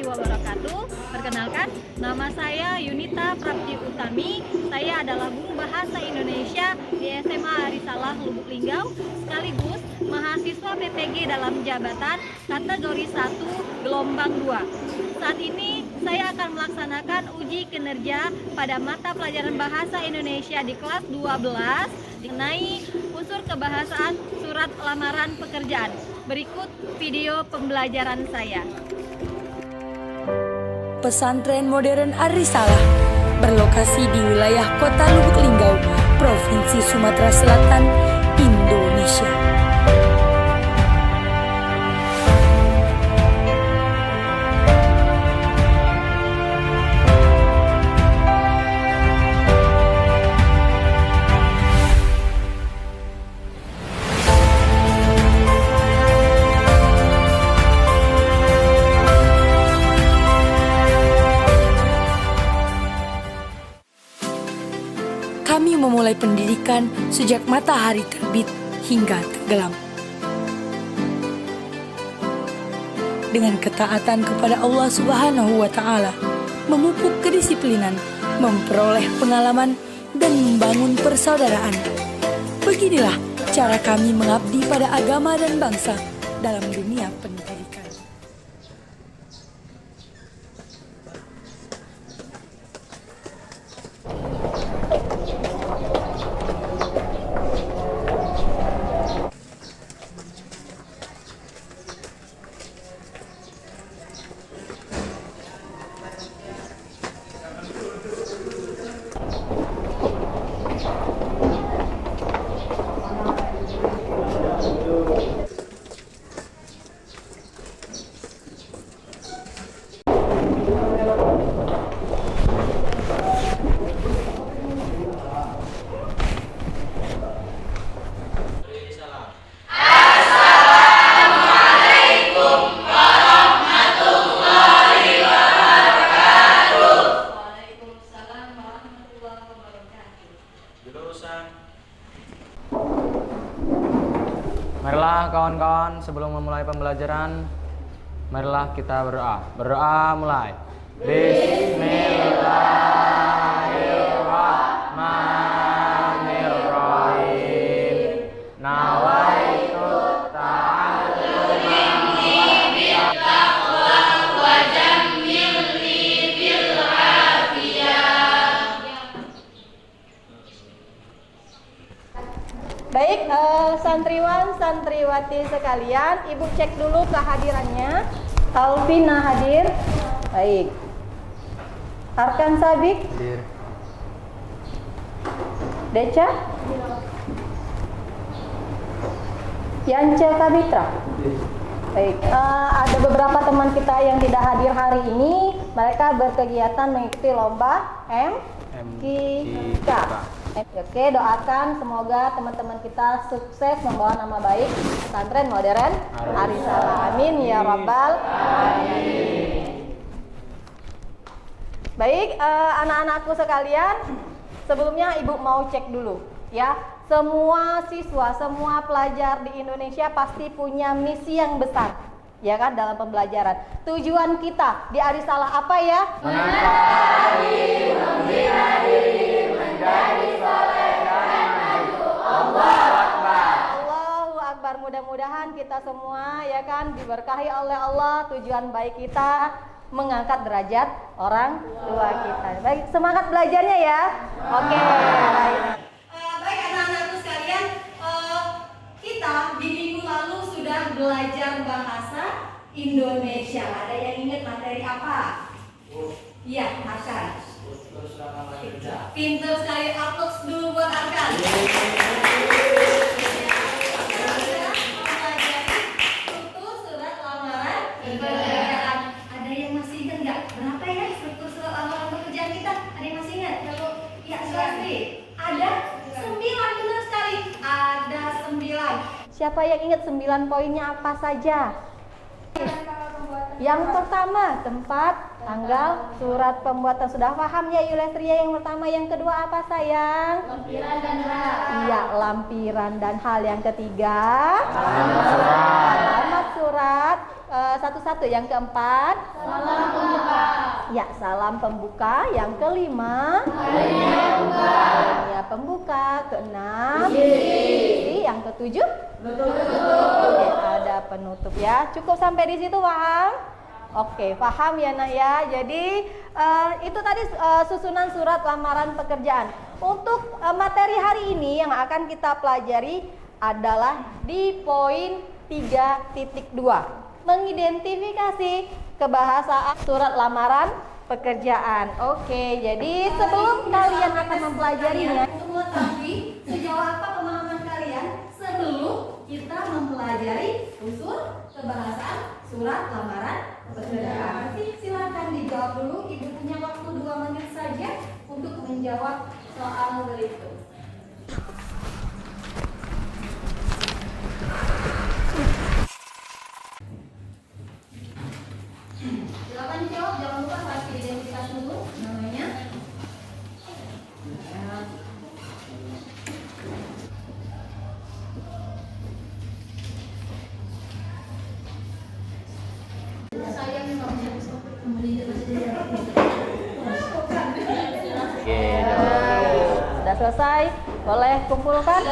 warahmatullahi wabarakatuh. Perkenalkan, nama saya Yunita Prapti Utami. Saya adalah guru bahasa Indonesia di SMA Arisalah Lubuk Linggau, sekaligus mahasiswa PPG dalam jabatan kategori 1 gelombang 2. Saat ini saya akan melaksanakan uji kinerja pada mata pelajaran bahasa Indonesia di kelas 12 mengenai unsur kebahasaan surat lamaran pekerjaan. Berikut video pembelajaran saya. Pesantren Modern Arisalah berlokasi di wilayah Kota Lubuk Linggau, Provinsi Sumatera Selatan, Indonesia. Kami memulai pendidikan sejak matahari terbit hingga tenggelam. Dengan ketaatan kepada Allah Subhanahu wa Ta'ala, memupuk kedisiplinan, memperoleh pengalaman, dan membangun persaudaraan. Beginilah cara kami mengabdi pada agama dan bangsa dalam dunia pendidikan. Marilah kawan-kawan, sebelum memulai pembelajaran, marilah kita berdoa. Berdoa mulai. Bismillahirrahmanirrahim. Nawaitu ta'alluma bittaqwa wa jammil li bil afiyah. Baik, santriwan, santriwati sekalian, Ibu cek dulu kehadirannya. Alvina hadir. Baik. Arkan Sabik. Hadir. Deca. Yance Kabitra. Baik. Ada beberapa teman kita yang tidak hadir hari ini. Mereka berkegiatan mengikuti lomba MKK. Oke, doakan semoga teman-teman kita sukses membawa nama baik Pesantren Modern Arisalah. Amin ya rabbal alamin. Baik, anak-anakku sekalian, sebelumnya Ibu mau cek dulu ya. Semua siswa, semua pelajar di Indonesia pasti punya misi yang besar, ya kan, dalam pembelajaran. Tujuan kita di Arisalah apa ya? Mengabdi, membina diri, menjadi soleh dan maju. Allahu Akbar. Allahu Akbar. Mudah-mudahan kita semua ya kan diberkahi oleh Allah. Tujuan baik kita mengangkat derajat orang tua kita. Baik, semangat belajarnya ya. Oke. Baik anak-anakku sekalian, kita di minggu lalu sudah belajar bahasa Indonesia. Ada yang ingat materi apa? Iya, Arkan. Pinter sekali, applause dulu buat Arkan. Struktur surat lamaran pekerjaan. Ada yang masih ingat nggak? Berapa ya struktur surat lamaran pekerjaan kita? Ada yang masih ingat? Kalau ya, Sulasri. Ada 9, benar sekali. Ada 9. Siapa yang ingat 9 poinnya apa saja? Yang pertama, tempat, tanggal, surat pembuatan. Sudah paham ya Yulestria yang pertama. Yang kedua apa sayang? Lampiran dan hal. Iya, lampiran dan hal. Yang ketiga, alamat surat. satu-satu. Yang keempat, salam pembuka. Ya, salam pembuka. Yang kelima, alinea pembuka. Keenam, yang ketujuh, oke, ada penutup ya. Cukup sampai di situ, paham? Oke, paham ya nak ya. Jadi itu tadi susunan surat lamaran pekerjaan. Untuk materi hari ini yang akan kita pelajari adalah di poin 3.2, mengidentifikasi kebahasaan surat lamaran pekerjaan. Oke, jadi sebelum kalian akan mempelajarinya, untuk mengetahui sejauh apa pemahaman kalian sebelum kita mempelajari unsur kebahasaan surat lamaran pekerjaan. Silakan dijawab dulu. Ibu punya waktu 2 menit saja untuk menjawab soal berikut. Silakan jawab, jangan lupa kasih identitas dulu namanya. Sudah selesai, boleh kumpulkan.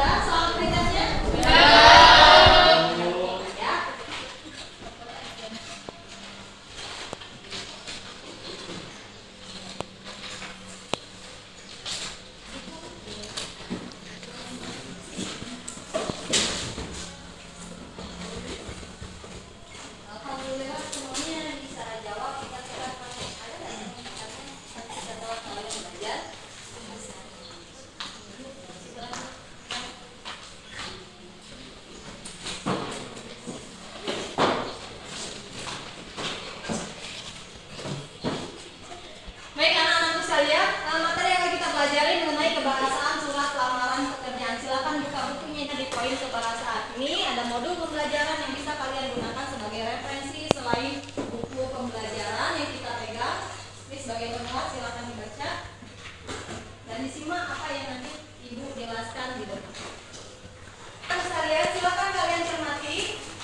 Baik anak-anakku sekalian, materi yang akan kita pelajari mengenai kebahasaan surat lamaran pekerjaan. Silakan buka bukunya di poin kebahasaan. Ini ada modul pembelajaran yang bisa kalian gunakan sebagai referensi selain buku pembelajaran yang kita pegang. Ini sebagai penguat, silakan dibaca dan disimak apa yang nanti ibu jelaskan di depan. Sekalian, silakan kalian cermati.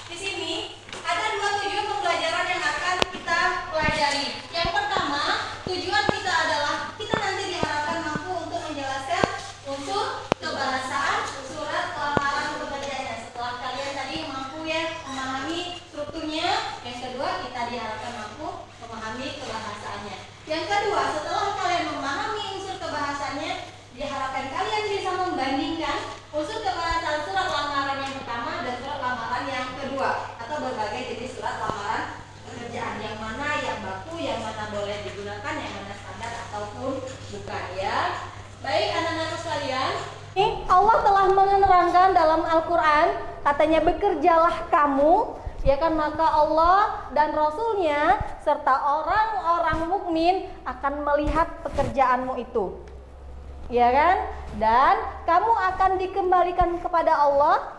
Di sini ada 2 tujuan pembelajaran yang akan kita pelajari. Yang pertama, tujuan kita adalah kita nanti diharapkan mampu untuk menjelaskan unsur kebahasaan surat lamaran pekerjaannya. Setelah kalian tadi mampu ya memahami strukturnya, yang kedua kita diharapkan mampu memahami kebahasaannya. Yang kedua, setelah kalian memahami unsur kebahasaannya, diharapkan kalian bisa membandingkan unsur kebahasaan surat lamaran yang pertama dan surat lamaran yang kedua, atau berbagai jenis surat lamaran pekerjaan, yang mana yang baku, yang mana boleh digunakan, yang mana standar ataupun bukan ya. Baik anak-anak sekalian, Allah telah menerangkan dalam Al-Quran, katanya bekerjalah kamu, ya kan, maka Allah dan Rasulnya serta orang-orang mukmin akan melihat pekerjaanmu itu, ya kan, dan kamu akan dikembalikan kepada Allah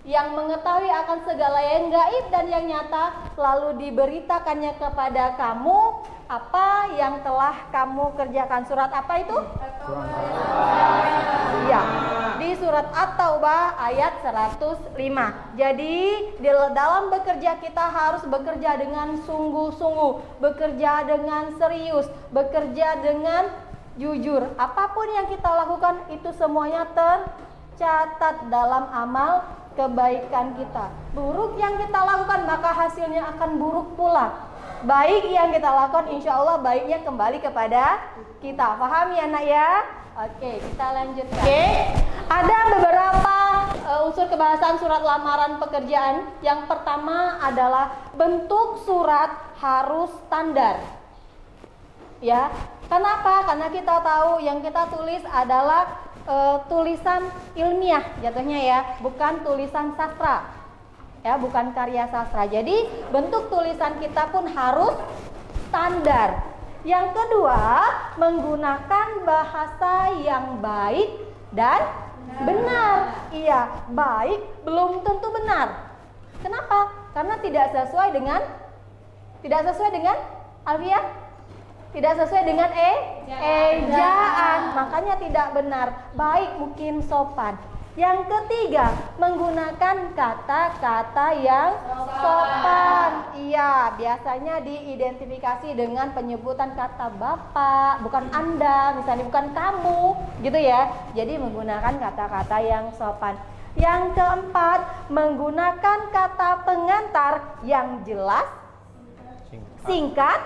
yang mengetahui akan segala yang gaib dan yang nyata, lalu diberitakannya kepada kamu apa yang telah kamu kerjakan. Surat apa itu? Ya, di surat At-Taubah ayat 105. Jadi di dalam bekerja kita harus bekerja dengan sungguh-sungguh, bekerja dengan serius, bekerja dengan jujur. Apapun yang kita lakukan itu semuanya tercatat dalam amal kebaikan kita. Buruk yang kita lakukan maka hasilnya akan buruk pula. Baik yang kita lakukan insya Allah baiknya kembali kepada kita. Paham ya nak ya? Oke, kita lanjutkan. Oke, ada beberapa unsur kebahasaan surat lamaran pekerjaan. Yang pertama adalah bentuk surat harus standar. Ya, kenapa? Karena kita tahu yang kita tulis adalah tulisan ilmiah jatuhnya ya, bukan tulisan sastra ya, bukan karya sastra. Jadi bentuk tulisan kita pun harus standar. Yang kedua, menggunakan bahasa yang baik dan benar. Iya, baik belum tentu benar. Kenapa? Karena tidak sesuai dengan Alfiah, tidak sesuai dengan ejaan, makanya tidak benar. Baik mungkin sopan. Yang ketiga, menggunakan kata-kata yang sopan. Iya, biasanya diidentifikasi dengan penyebutan kata bapak, bukan Anda, misalnya bukan kamu, gitu ya. Jadi menggunakan kata-kata yang sopan. Yang keempat, menggunakan kata pengantar yang jelas, singkat,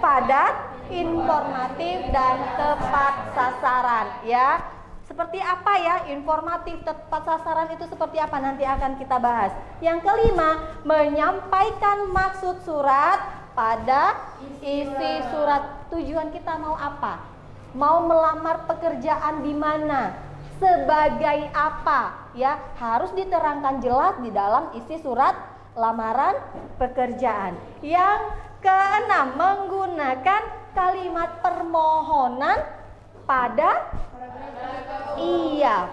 padat, informatif, dan tepat sasaran, ya. Seperti apa ya informatif tepat sasaran itu seperti apa nanti akan kita bahas. Yang kelima, menyampaikan maksud surat pada isi surat. Tujuan kita mau apa? Mau melamar pekerjaan di mana? Sebagai apa? Ya, harus diterangkan jelas di dalam isi surat lamaran pekerjaan. Yang keenam, menggunakan kalimat permohonan pada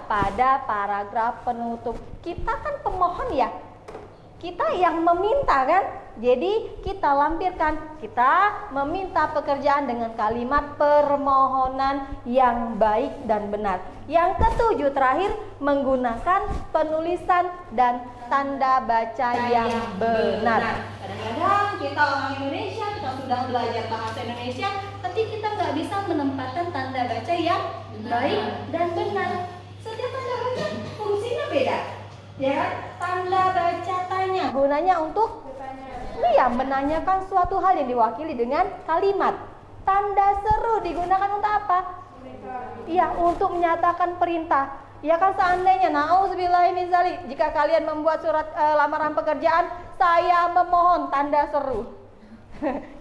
pada paragraf penutup. Kita kan pemohon ya, kita yang meminta kan. Jadi kita lampirkan, kita meminta pekerjaan dengan kalimat permohonan yang baik dan benar. Yang ketujuh terakhir, menggunakan penulisan dan tanda baca yang benar. Kadang-kadang kita orang Indonesia, kita sudah belajar bahasa Indonesia, tapi kita nggak bisa menempatkan tanda baca yang baik dan benar. Setiap tanda baca fungsinya beda, ya. Tanda baca tanya gunanya untuk menanyakan suatu hal yang diwakili dengan kalimat. Tanda seru digunakan untuk apa? Iya, untuk menyatakan perintah. Ya kan, seandainya na'udzubillahiminzalik, jika kalian membuat surat lamaran pekerjaan, saya memohon, tanda seru.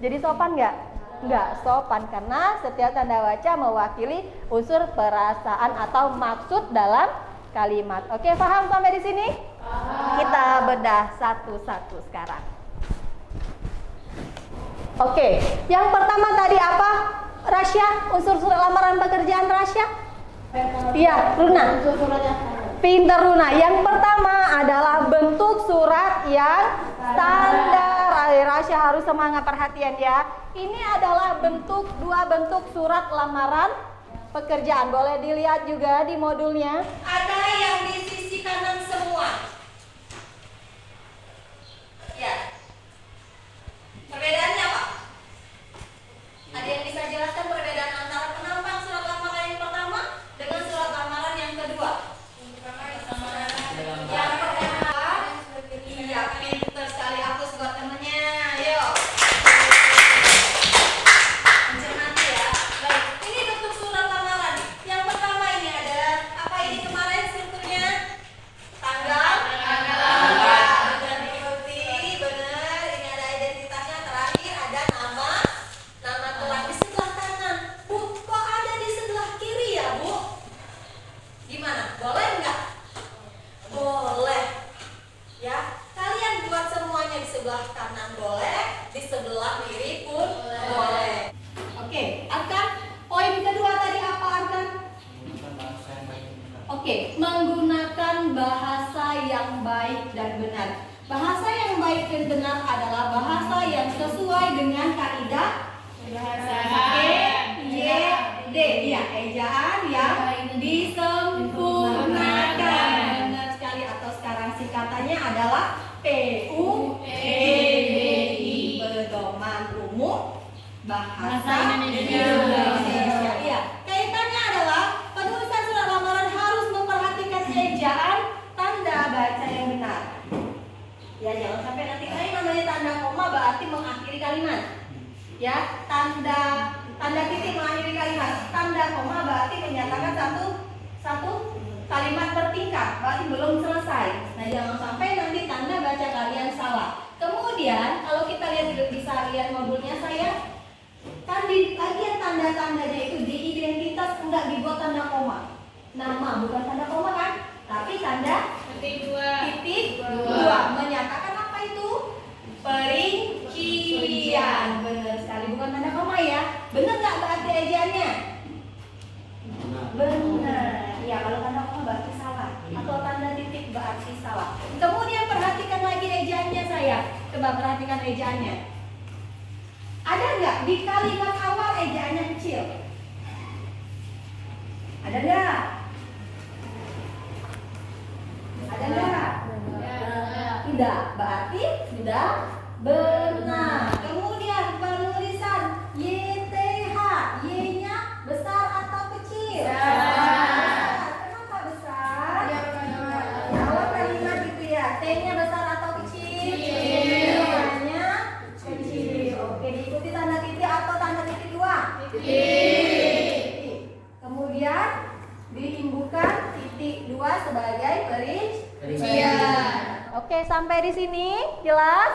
Jadi sopan nggak? Nggak sopan, karena setiap tanda baca mewakili unsur perasaan atau maksud dalam kalimat. Oke, paham sampai di sini? Kita bedah satu-satu sekarang. Oke, yang pertama tadi apa? Rasya, unsur surat lamaran pekerjaan Rasya? Iya, Luna. Pinter Luna. Yang pertama adalah bentuk surat yang standar. Rasya harus semangat perhatian ya. Ini adalah dua bentuk surat lamaran pekerjaan. Boleh dilihat juga di modulnya. Ada yang di sisi kanan semua. Ya. Perbedaannya apa? Ada yang bisa jelaskan perbedaan antara penampang surat lamaran yang pertama dengan surat lamaran yang kedua? Yang pertama, iya, pinter sekali aku buat temennya. Ayo. Mencermati ya. Baik, ini bentuk surat lamaran. Yang pertama ini ada apa ini kemarin strukturnya? Tanggal. Benar diikuti, benar. Ini ada identitasnya. Terakhir ada nama telah di sebelah kanan. Bu, kok ada di sebelah kiri ya, Bu? Gimana? Boleh nggak? Boleh. Ya, kalian buat semuanya di sebelah kanan boleh, di sebelah kiri pun boleh. Oke, Arkan. Poin kedua tadi apa, Arkan? Oke, menggunakan bahasa yang baik dan benar. Bahasa yang baik dan benar adalah bahasa yang sesuai dengan kaidah EYD, ya, ejaan yang disempurnakan. Benar sekali, atau sekarang singkatannya adalah PUEDI, pedoman umum bahasa Indonesia. Iya, kaitannya adalah penulisan surat lamaran harus memperhatikan ejaan tanda baca yang benar. Ya, jangan sampai nanti namanya tanda koma berarti mengakhiri kalimat. Ya, tanda titik mengakhiri kalimat. Tanda koma berarti menyatakan satu kalimat bertingkat, berarti belum selesai. Nah, jangan sampai nanti tanda baca kalian salah. Kemudian kalau kita bisa lihat modulnya saya, kan di bagian tanda-tandanya itu di identitas enggak dibuat tanda koma. Nama bukan tanda koma kan? Tapi tanda titik dua menyatakan apa itu? Perincian. Benar sekali, bukan tanda koma ya. Benar nggak berarti ejaannya? Benar. Ya, kalau tanda koma berarti salah, atau tanda titik berarti salah. Kemudian perhatikan lagi ejaannya saya. Coba perhatikan ejaannya. Ada nggak di kalimat awal ejaannya kecil? Ada nggak? Anda. Berarti sudah benar. Kemudian penulisan YTH, Y-nya besar atau kecil? Kenapa besar? Kalau kalimat gitu ya, T-nya besar atau kecil? Y-nya kecil. Oke, diikuti tanda titik atau tanda titik dua? Titik. Kemudian diimbuhkan titik dua sebagai perincian. Oke, sampai di sini jelas?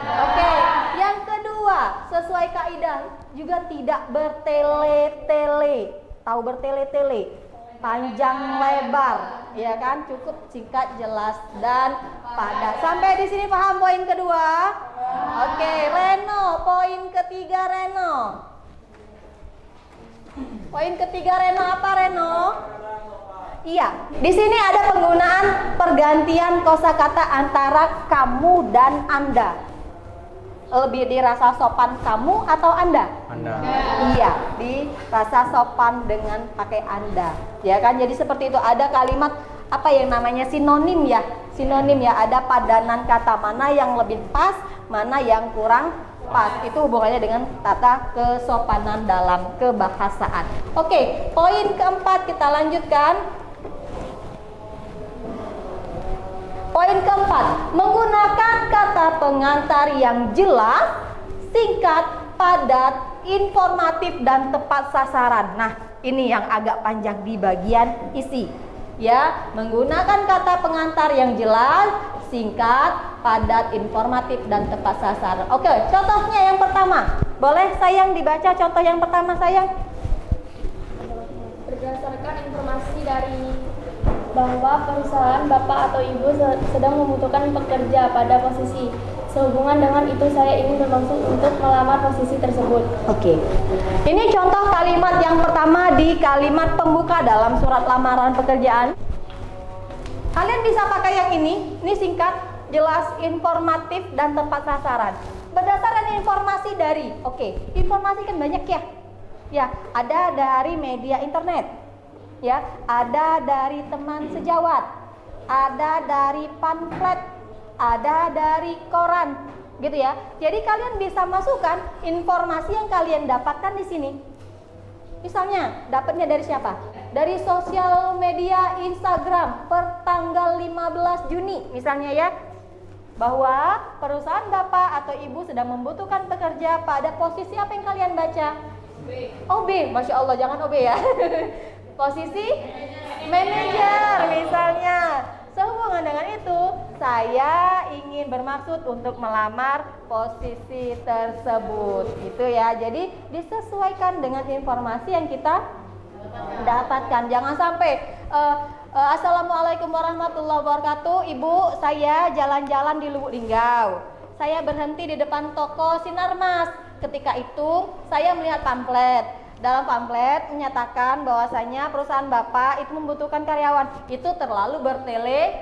Oke, yang kedua, sesuai kaidah juga tidak bertele-tele. Tahu bertele-tele? Panjang lebar, ya kan? Cukup singkat, jelas dan padat. Sampai di sini paham poin kedua? Oke, Reno, poin ketiga Reno. Poin ketiga Reno apa Reno? Iya, di sini ada penggunaan pergantian kosakata antara kamu dan Anda. Lebih dirasa sopan kamu atau Anda? Anda. Iya, dirasa sopan dengan pakai Anda. Ya kan? Jadi seperti itu, ada kalimat apa yang namanya sinonim ya. Sinonim ya, ada padanan kata mana yang lebih pas, mana yang kurang pas. Itu hubungannya dengan tata kesopanan dalam kebahasaan. Oke, poin keempat kita lanjutkan. Poin keempat, menggunakan kata pengantar yang jelas, singkat, padat, informatif, dan tepat sasaran. Nah, ini yang agak panjang di bagian isi. Ya, menggunakan kata pengantar yang jelas, singkat, padat, informatif, dan tepat sasaran. Oke, contohnya yang pertama. Boleh sayang dibaca contoh yang pertama sayang? Berdasarkan informasi dari bahwa perusahaan bapak atau ibu sedang membutuhkan pekerja pada posisi. Sehubungan dengan itu saya ingin bermaksud untuk melamar posisi tersebut. Oke. Ini contoh kalimat yang pertama di kalimat pembuka dalam surat lamaran pekerjaan. Kalian bisa pakai yang ini singkat, jelas, informatif, dan tepat sasaran. Berdasarkan informasi dari, informasi kan banyak ya. Ya, ada dari media internet. Ya, ada dari teman sejawat, ada dari pamflet, ada dari koran, gitu ya. Jadi kalian bisa masukkan informasi yang kalian dapatkan di sini. Misalnya, dapatnya dari siapa? Dari sosial media Instagram per tanggal 15 Juni, misalnya ya. Bahwa perusahaan bapak atau ibu sedang membutuhkan pekerja pada posisi apa yang kalian baca? B. Oh B, Masya Allah, jangan OB ya. Posisi manajer misalnya. Sehubungan dengan itu, saya ingin bermaksud untuk melamar posisi tersebut. Itu ya. Jadi disesuaikan dengan informasi yang kita dapatkan. Jangan sampai Assalamualaikum warahmatullahi wabarakatuh. Ibu, saya jalan-jalan di Lubuk Linggau. Saya berhenti di depan toko Sinarmas. Ketika itu saya melihat pamflet. Dalam pamflet menyatakan bahwasanya perusahaan bapak itu membutuhkan karyawan. Itu terlalu bertele-tele.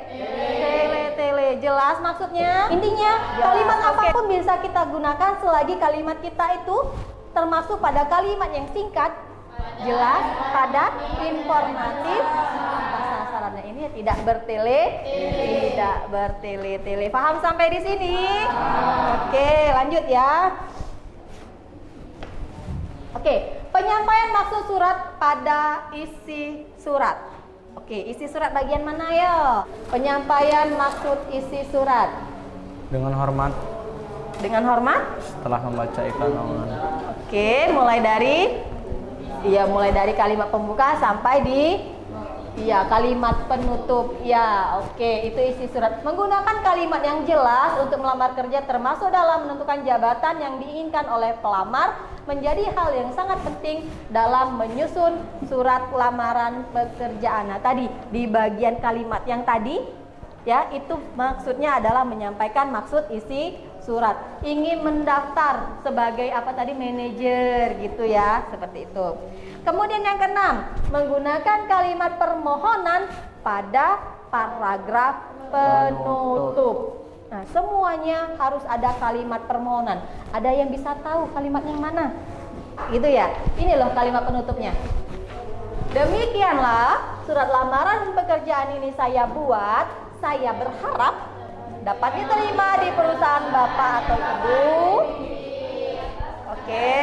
Jelas maksudnya? Intinya kalimat apapun bisa kita gunakan selagi kalimat kita itu termasuk pada kalimat yang singkat, jelas, padat, informatif. Sasarannya ini tidak bertele-tele. Paham sampai di sini? Oke, lanjut ya. Oke, penyampaian maksud surat pada isi surat. Oke, isi surat bagian mana ya? Penyampaian maksud isi surat. Dengan hormat. Dengan hormat? Setelah membaca iklan lowongan. Oke, mulai dari kalimat pembuka sampai di kalimat penutup. Ya, oke, itu isi surat. Menggunakan kalimat yang jelas untuk melamar kerja termasuk dalam menentukan jabatan yang diinginkan oleh pelamar menjadi hal yang sangat penting dalam menyusun surat lamaran pekerjaan. Nah, tadi di bagian kalimat yang tadi ya, itu maksudnya adalah menyampaikan maksud isi surat. Ingin mendaftar sebagai apa tadi, manajer gitu ya, seperti itu. Kemudian yang keenam, menggunakan kalimat permohonan pada paragraf penutup. Nah, semuanya harus ada kalimat permohonan. Ada yang bisa tahu kalimat yang mana? Gitu ya. Ini loh kalimat penutupnya. Demikianlah surat lamaran pekerjaan ini saya buat. Saya berharap dapat diterima di perusahaan Bapak atau Ibu. Oke.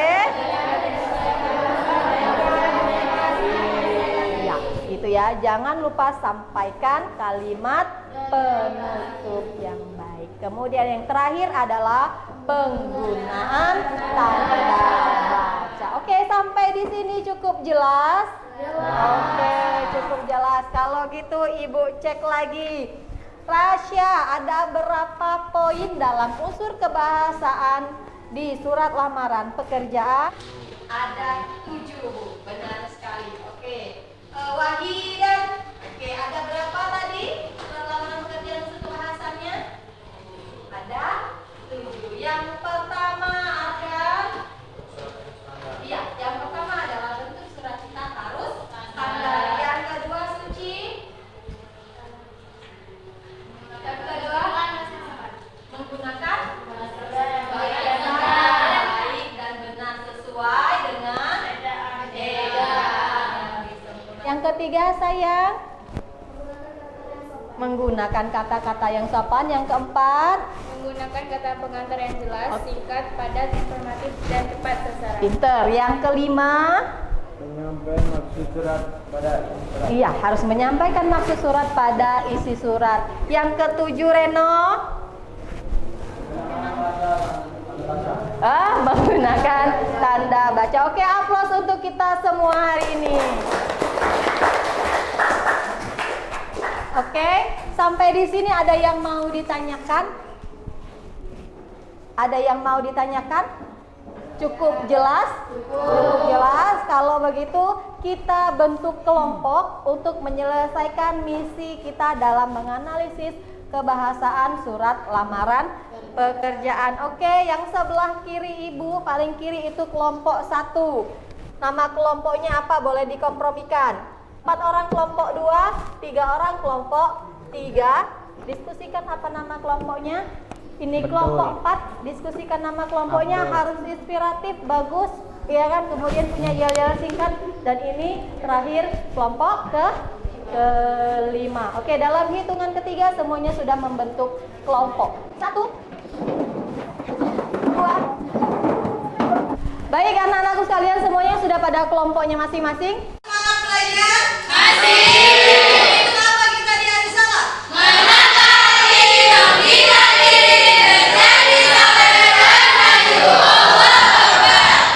Ya, gitu ya. Jangan lupa sampaikan kalimat penutup yang baik. Kemudian yang terakhir adalah penggunaan tanda baca. Oke, sampai di sini cukup jelas? Oke, cukup jelas. Kalau gitu Ibu cek lagi. Rasya, ada berapa poin dalam unsur kebahasaan di surat lamaran pekerjaan? Ada 7, Bu. Benar sekali. Oke. Wahidan. Oke, ada berapa tadi surat lamaran pekerjaan unsur kebahasaannya? Ada 7. Yang pertama ada, iya, yang pertama adalah bentuk surat kita harus standar. Yang kedua suci. Yang kedua menggunakan baik dan benar sesuai dengan edaran. Yang ketiga sayang, menggunakan kata-kata yang sopan. Yang keempat, Menggunakan kata pengantar yang jelas, singkat, padat, informatif, dan tepat sasaran. pinter. Yang kelima, Menyampaikan maksud surat pada surat. iya, harus menyampaikan maksud surat pada isi surat. Yang ketujuh, Reno, menggunakan tanda baca. Oke, aplaus untuk kita semua hari ini. Oke, sampai di sini ada yang mau ditanyakan? Ada yang mau ditanyakan? Cukup jelas? Cukup jelas. Kalau begitu kita bentuk kelompok untuk menyelesaikan misi kita dalam menganalisis kebahasaan surat lamaran pekerjaan. Oke, yang sebelah kiri Ibu, paling kiri itu kelompok 1. Nama kelompoknya apa? Boleh dikompromikan. 4 orang kelompok 2, 3 orang kelompok 3. Diskusikan apa nama kelompoknya. Ini Betul. kelompok 4, diskusikan nama kelompoknya. Betul. Harus inspiratif, bagus, ya kan? Kemudian punya yel-yel singkat. Dan ini terakhir kelompok kelima. Oke, dalam hitungan ketiga semuanya sudah membentuk kelompok. 1, 2. Baik, anak-anakku sekalian, semuanya sudah pada kelompoknya masing-masing. Semangat belajar? Masih. Kenapa kita di hari salah?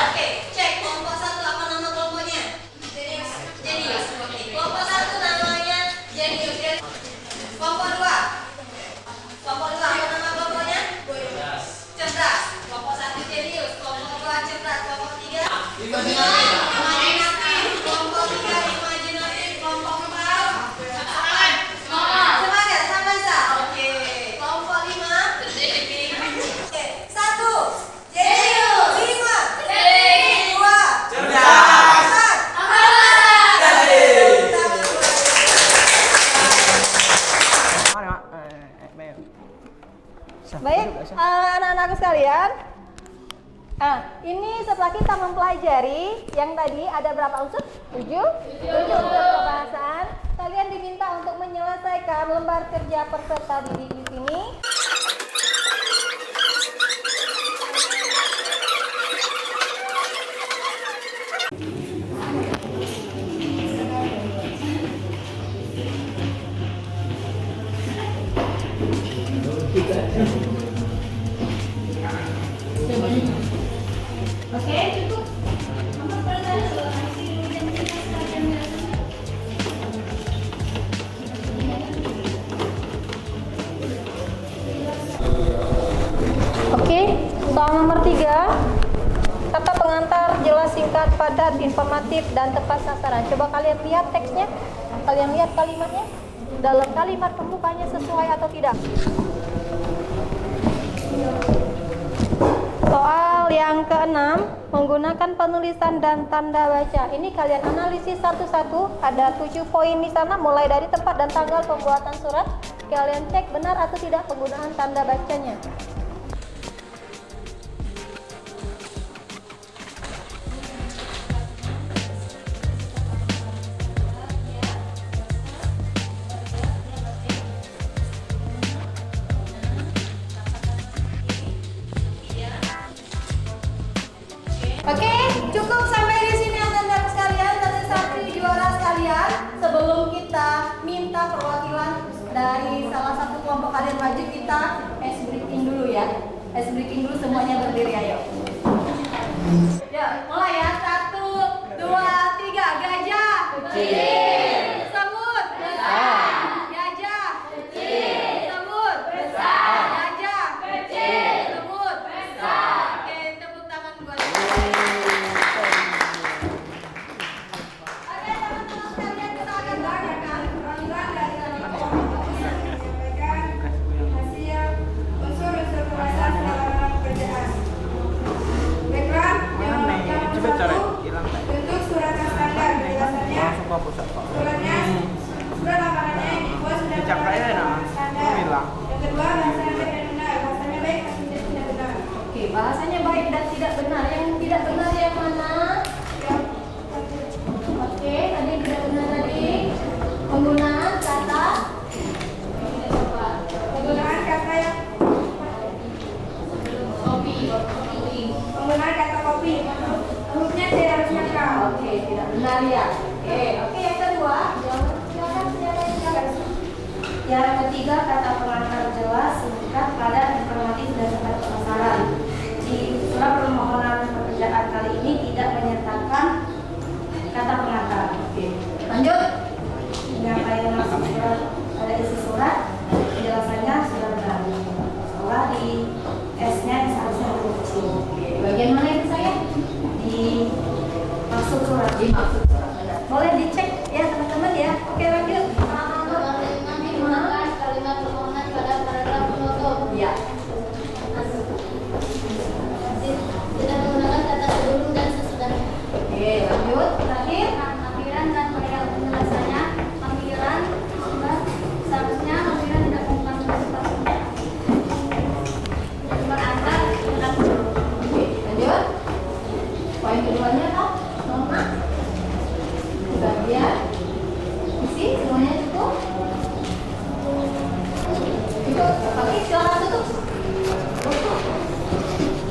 Oke, cek kelompok 1 apa nama kelompoknya? Jenius. Oke, kelompok 1 namanya Jenius. Kelompok 2. Kelompok 2 apa nama kelompoknya? Cerdas. Kelompok 1 Jenius, kelompok 2 cerdas, kelompok 3 imajinatif, kelompok 3 imajinatif, kelompok 4 semangat, sama-sama. Oke, kelompok 5 Oke, 1 Jenius, 5 2 cerdas, 4 Baik, anak-anakku sekalian. Ini setelah kita mempelajari yang tadi ada berapa unsur? 7 unsur kebahasaan. Kalian diminta untuk menyelesaikan lembar kerja peserta didik di sini. Oke, cukup. Oke, soal nomor 3. Kata pengantar jelas, singkat, padat, informatif, dan tepat sasaran. Coba kalian lihat teksnya. Kalian lihat kalimatnya. Dalam kalimat pembukanya sesuai atau tidak? Soal yang ke-6, menggunakan penulisan dan tanda baca. Ini kalian analisis satu-satu. Ada 7 poin di sana, mulai dari tempat dan tanggal pembuatan surat. Kalian cek benar atau tidak penggunaan tanda bacanya. dari salah satu kelompok kalian maju, kita ice breaking dulu ya. Ice breaking dulu, semuanya berdiri, ayo. Ya, mulai ya. 1, 2, 3. Gajah. Kecil. Semut. Besar. Gajah. Kecil. Semut. Besar. Gajah. Kecil. Semut. Besar. Oke, tepuk tangan buat. Oke, teman-teman sekalian, kita akan bacakan peraturan dari hasil unsur-unsur kemasan pengalaman pekerjaan. Background yang satu, bentuk surat yang standar, penjelasannya suratnya surat lapangannya yang dibuat sudah menggunakan standar. Yang kedua, bahasa yang baik dan benar, bahasanya baik dan tidak benar. Oke, bahasanya baik dan tidak benar. Yang tidak benar yang mana? Oke, tadi yang tidak benar tadi penggunaan kata Penggunaan kata yang penggunaan kata kopi, hurufnya tidak harus lengkap. Oke, tidak benar ya. Oke, yang kedua, silakan. Yang ketiga, kata pengantar jelas, singkat, padat, informatif dan tepat sasaran. Di surat permohonan pekerjaan kali ini tidak menyertakan kata pengantar. Oke, lanjut. Penyampaian langsung surat, ada isi surat, penjelasannya sudah benar. Soalnya di S-nya seharusnya lebih kecil. Oke, bagian mana itu saya? Di maksud surat. Di maksud surat. Benar. Boleh dicek ya teman-teman ya. Oke, lanjut. Menggunakan kalimat permohonan pada paragraf penutup. Ya. Tidak menggunakan kata sebelum dan sesudahnya. Oke, lanjut. Terakhir. Lampiran dan penjelasannya. Lampiran seharusnya lampiran tidak menggunakan kata berantar dan Oke, lanjut. Poin keduanya apa? Nona. Bagian. Isi semuanya cukup. Cukup. Oke, silakan tutup.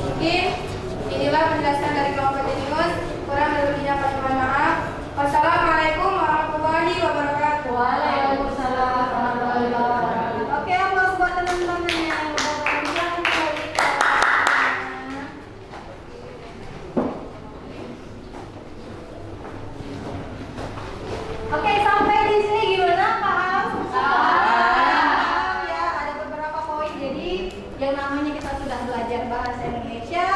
Mungkin inilah penjelasan dari kelompok Jenius. Kurang lebihnya kami mohon maaf. Wassalamualaikum warahmatullahi wabarakatuh. Waalaikumsalam warahmatullahi wabarakatuh. Oke, aplaus buat teman-teman yang udah berjuang untuk kita. Oke, sampai di sini gimana? Paham? Paham ya, ada beberapa poin. Jadi, yang namanya kita sudah belajar bahasa Indonesia,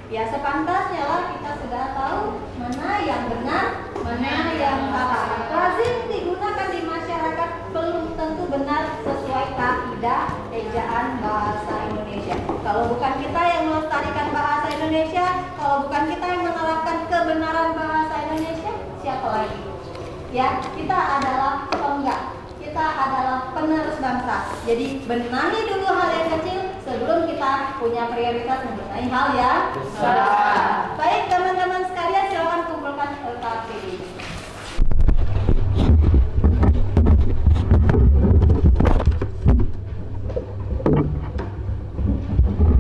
ya sepantasnya lah kita sudah tahu mana yang benar, mana yang salah. Lazim digunakan di masyarakat belum tentu benar sesuai kaidah ejaan bahasa Indonesia. Kalau bukan kita yang melestarikan bahasa Indonesia, kalau bukan kita yang menerapkan kebenaran bahasa Indonesia, siapa lagi? Ya, kita adalah tonggak. Kita adalah penerus bangsa. Jadi benahi dulu hal yang kecil sebelum kita punya prioritas membenahi hal yang besar. Baik teman-teman sekalian, silakan kumpulkan LKP.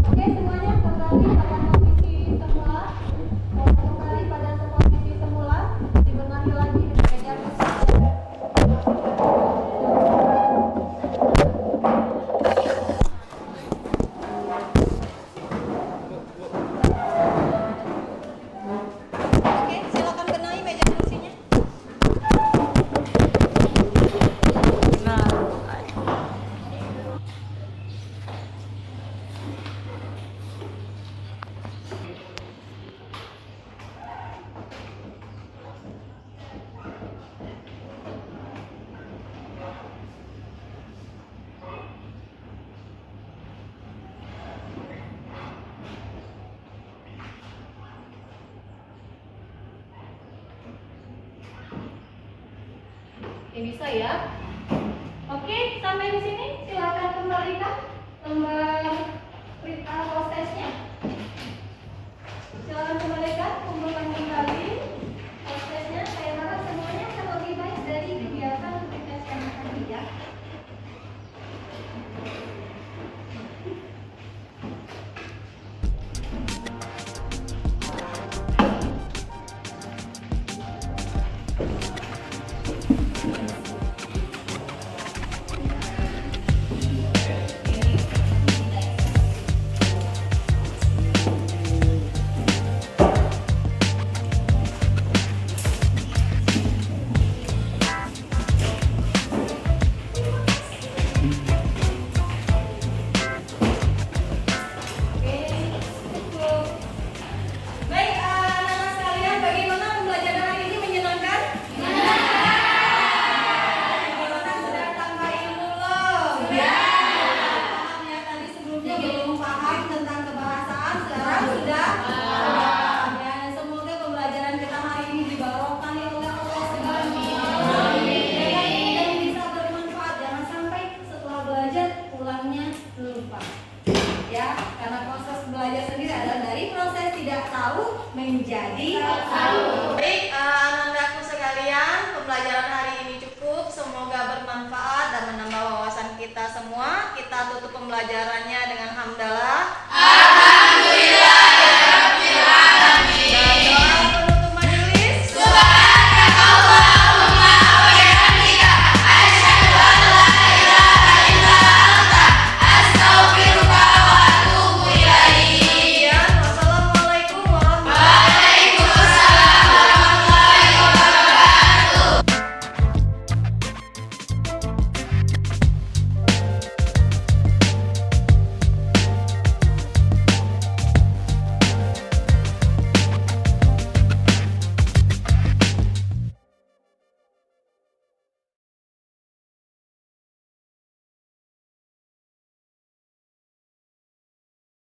Oke, semuanya kembali pada posisi semula. Kembali pada posisi semula. Dibenahi lagi meja kesehatan. Oke, silakan benahi meja kursinya. Oke, bisa ya. Oke, sampai di sini silakan kembalikan lembar prosesnya. Silakan kembalikan, kumpulkan kembali prosesnya. Saya harap semuanya akan lebih baik dari kegiatan tes yang tadi ya. Baik, anandaku sekalian, pembelajaran hari ini cukup. Semoga bermanfaat dan menambah wawasan kita semua. Kita tutup pembelajarannya dengan hamdalah.